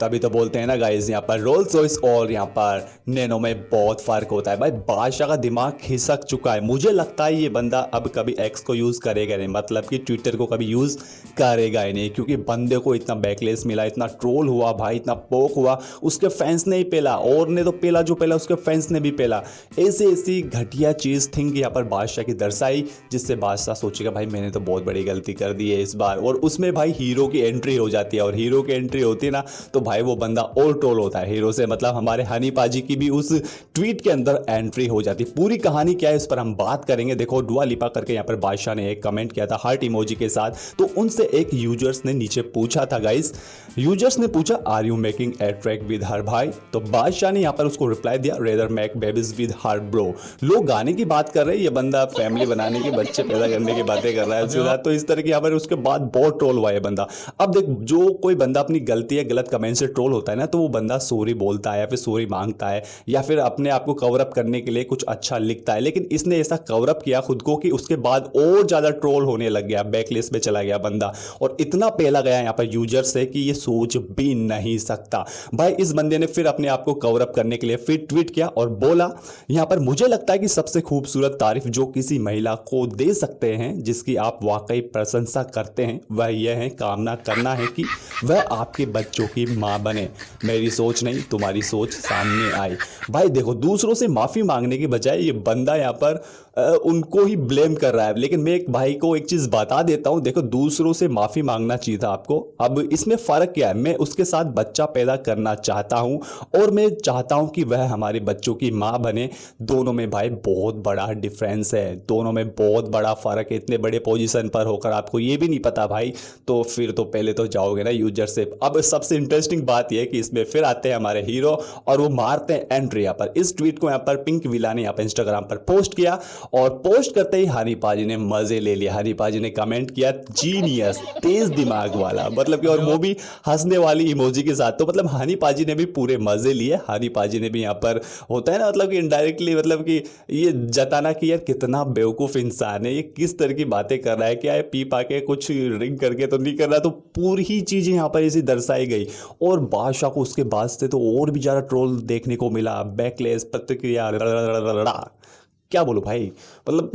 तभी तो बोलते हैं ना गाइस, यहाँ पर रोल्स रॉयस और यहाँ पर नैनो में बहुत फर्क होता है भाई। बादशाह का दिमाग खिसक चुका है। मुझे लगता है ये बंदा अब कभी एक्स को यूज़ करेगा नहीं, मतलब कि ट्विटर को कभी यूज़ करेगा ही नहीं, क्योंकि बंदे को इतना बैकलेस मिला, इतना ट्रोल हुआ भाई, इतना पोक हुआ, उसके फैंस ने ही पेला, और ने तो पेला, जो पेला उसके फैंस ने भी पेला। ऐसी ऐसी घटिया चीज़ थिंक यहाँ पर बादशाह की दर्शाई, जिससे बादशाह सोचेगा भाई मैंने तो बहुत बड़ी गलती कर दी है इस बार। और उसमें भाई हीरो की एंट्री हो जाती है, और हीरो की एंट्री होती है ना तो भाई वो बंदा और ट्रोल होता है हीरो से। मतलब हमारे हनी पाजी की भी उस ट्वीट के अंदर एंट्री हो जाती है। पूरी कहानी क्या है इस पर हम बात करेंगे। देखो दुआ लिपा करके यहाँ पर बादशाह ने एक कमेंट किया था हार्ट इमोजी के साथ, तो उनसे एक यूजर्स ने नीचे पूछा था गाइस, यूजर्स ने पूछा are you making a track with her भाई, तो बादशाह ने यहाँ पर उसको रिप्लाई दिया rather make babies with her bro. लोग गाने की बात कर रहे हैं, ये बंदा फैमिली बनाने की, बच्चे पैदा करने की बातें कर रहा है उसके साथ। तो इस तरह की यहाँ पर उसके बाद बहुत ट्रोल हुआ है बंदा। अब देख, जो कोई बंदा अपनी गलती या गलत कमेंट से ट्रोल होता है ना, तो वो बंदा सॉरी बोलता है या फिर सॉरी मांगता है, या फिर अपने आप को कवर अप करने के लिए कुछ अच्छा लिखता है। लेकिन इसने ऐसा कवर अप किया खुद को कि उसके बाद और ज्यादा ट्रोल होने लग गया, बैकलिस्ट पे चला गया बंदा, और इतना पेला गया यहाँ पर यूजर से कि ये सोच भी नहीं सकता भाई। इस बंदे ने फिर अपने आप को कवर अप करने के लिए फिर ट्वीट किया और बोला यहाँ पर, मुझे लगता है कि सबसे खूबसूरत तारीफ जो किसी महिला को दे सकते हैं, जिसकी आप वाकई प्रशंसा करते हैं, वह यह है कामना करना है कि वह आपके बच्चों की माँ बने। मेरी सोच नहीं तुम्हारी सोच सामने आई। भाई देखो, दूसरों से माफ़ी मांगने के बजाय ये बंदा यहाँ पर उनको ही ब्लेम कर रहा है। लेकिन मैं एक भाई को एक चीज़ बता देता हूँ, देखो दूसरों से माफ़ी मांगना चाहिए था आपको। अब इसमें फ़र्क क्या है, मैं उसके साथ बच्चा पैदा करना चाहता हूँ और मैं चाहता हूँ कि वह हमारे बच्चों की माँ बने। दोनों में भाई बहुत बड़ा डिफरेंस है, दोनों में बहुत बड़ा फ़र्क है। इतने बड़े पोजीशन पर होकर आपको ये भी नहीं पता भाई, तो फिर तो पहले तो जाओगे ना यूजर से। अब सबसे इंटरेस्टिंग बात यह है कि इसमें फिर आते हैं हमारे हीरो और वो मारते हैं एंट्री। यहाँ पर इस ट्वीट को यहाँ पर पिंक विला ने यहाँ पर इंस्टाग्राम पर पोस्ट किया, और पोस्ट करते ही हनी पाजी ने मजे ले लिया। हनी पाजी ने कमेंट किया जीनियस, तेज दिमाग वाला, मतलब कि, और वो भी हंसने वाली इमोजी के साथ। तो मतलब हनी पाजी ने भी पूरे मजे लिए। हनी पाजी ने भी यहाँ पर होता है ना, मतलब कि इनडायरेक्टली, मतलब कि ये जताना कि यार कितना बेवकूफ़ इंसान है, ये किस तरह की बातें कर रहा है, क्या है पी पा के कुछ ड्रिंक करके तो नहीं कर रहा। तो पूरी ही चीज़ें यहाँ पर ऐसी दर्शाई गई, और बादशाह को उसके बाद से तो और भी ज़्यादा ट्रोल देखने को मिला, बैकलेस प्रतिक्रिया, क्या बोलूं भाई, मतलब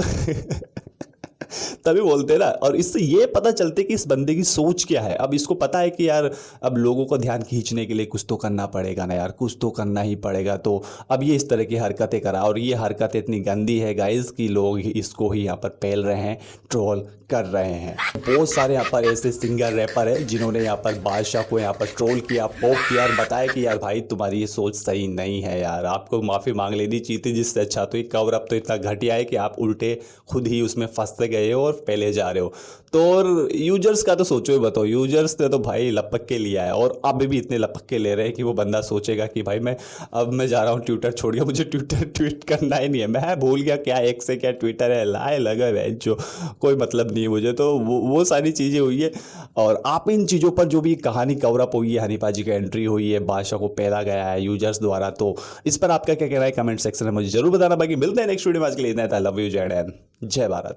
तभी बोलते हैं ना। और इससे ये पता चलते कि इस बंदे की सोच क्या है। अब इसको पता है कि यार अब लोगों का ध्यान खींचने के लिए कुछ तो करना पड़ेगा ना यार, कुछ तो करना ही पड़ेगा। तो अब ये इस तरह की हरकतें करा, और ये हरकत इतनी गंदी है गाइस कि लोग इसको ही यहाँ पर फैल रहे हैं, ट्रोल कर रहे हैं। बहुत सारे यहाँ पर ऐसे सिंगर रैपर है जिन्होंने यहाँ पर बादशाह को यहाँ पर ट्रोल किया, पोक किया, और बताया कि यार भाई तुम्हारी ये सोच सही नहीं है यार, आपको माफ़ी मांग लेनी चाहिए थी। जिससे अच्छा तो ये कवर अप तो इतना घटिया है कि आप उल्टे खुद ही उसमें फंसते गए हो और पहले जा रहे हो। तो और यूजर्स का तो सोचो ही बताओ, यूजर्स ने तो भाई लपक के लिया है, और अब भी इतने लपक के ले रहे हैं कि वो बंदा सोचेगा कि भाई मैं जा रहा हूँ ट्विटर छोड़ गया, मुझे ट्विटर ट्वीट करना ही नहीं है, मैं भूल गया क्या एक्स है क्या ट्विटर है, लाए लगा है जो कोई मतलब नहीं है मुझे। तो वो सारी चीज़ें हुई है। और आप इन चीज़ों पर जो भी कहानी कवर अप हुई है, हनी पाजी की एंट्री हुई है, बादशाह को पैदा गया है यूजर्स द्वारा, तो इस पर आपका क्या कहना है कमेंट सेक्शन में मुझे जरूर बताना। बाकी मिलते हैं नेक्स्ट वीडियो में, आज के लिए इतना था। लव यू, जय हिंद, जय भारत।